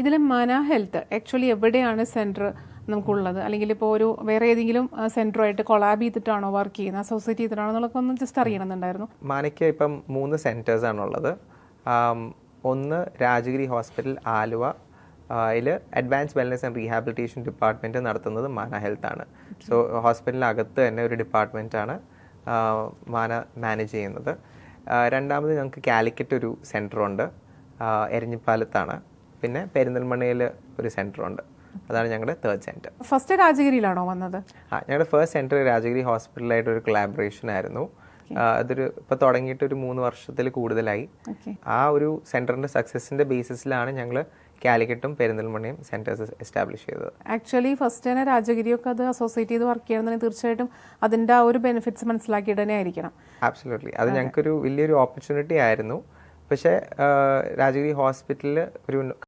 ഇതിൽ മന health actually എവിടെയാണ് centre നമുക്കുള്ളത്, അല്ലെങ്കിൽ ഇപ്പോൾ ഒരു വേറെ ഏതെങ്കിലും സെൻറ്ററുമായിട്ട് കൊളാബ് ചെയ്തിട്ടാണോ വർക്ക് ചെയ്യുന്നത്, അസോസിയേറ്റ് ചെയ്തിട്ടാണോ എന്നുള്ളതൊക്കെ ഒന്ന് ജസ്റ്റ് അറിയണമെന്നുണ്ടായിരുന്നു. മാനയ്ക്ക് ഇപ്പം 3 സെൻറ്റേഴ്സാണുള്ളത്. ഒന്ന് രാജഗിരി ഹോസ്പിറ്റൽ ആലുവ, അതിൽ advance wellness and rehabilitation department നടത്തുന്നത് മാന ഹെൽത്ത് ആണ്. സോ ഹോസ്പിറ്റലിനകത്ത് തന്നെ ഒരു ഡിപ്പാർട്ട്മെൻറ്റാണ് മാന മാനേജ് ചെയ്യുന്നത്. രണ്ടാമത് ഞങ്ങൾക്ക് കാലിക്കറ്റ് ഒരു സെൻറ്ററുണ്ട്, എരഞ്ഞിപ്പാലത്താണ്. പിന്നെ പെരിന്തൽമണ്ണയിൽ ഒരു സെൻറ്ററുണ്ട്. അതാണ് ഞങ്ങളുടെ തേർഡ് സെൻറ്റർ. ഫസ്റ്റ് രാജഗിരിയിലാണോ വന്നത്? ഞങ്ങളുടെ ഫസ്റ്റ് സെൻറ്റർ രാജഗിരി ഹോസ്പിറ്റലായിട്ട് ഒരു കൊളാബറേഷൻ ആയിരുന്നു. അതൊരു ഇപ്പോൾ തുടങ്ങിയിട്ട് ഒരു 3 വർഷത്തിൽ കൂടുതലായി. ആ ഒരു സെൻറ്ററിൻ്റെ സക്സസിൻ്റെ ബേസിസിലാണ് ഞങ്ങൾ കാലിക്കറ്റും പെരിന്തൽമണ്ണയും സെൻറ്റേഴ്സ് എസ്റ്റാബ്ലിഷ് ചെയ്തത്. ആക്ച്വലി ഫസ്റ്റ് തന്നെ രാജഗിരിയൊക്കെ അത് അസോസിയേറ്റ് ചെയ്ത് വർക്ക് ചെയ്യണമെന്നുണ്ടെങ്കിൽ തീർച്ചയായിട്ടും അതിൻ്റെ ആ ഒരു ബെനിഫിറ്റ്സ് മനസ്സിലാക്കിയിട്ട് തന്നെ ആയിരിക്കണം. ആബ്സല്യൂട്ട്ലി. അത് ഞങ്ങൾക്കൊരു വലിയൊരു ഓപ്പർച്യൂണിറ്റി ആയിരുന്നു. പക്ഷേ രാജഗിരി ഹോസ്പിറ്റലിൽ ഒരു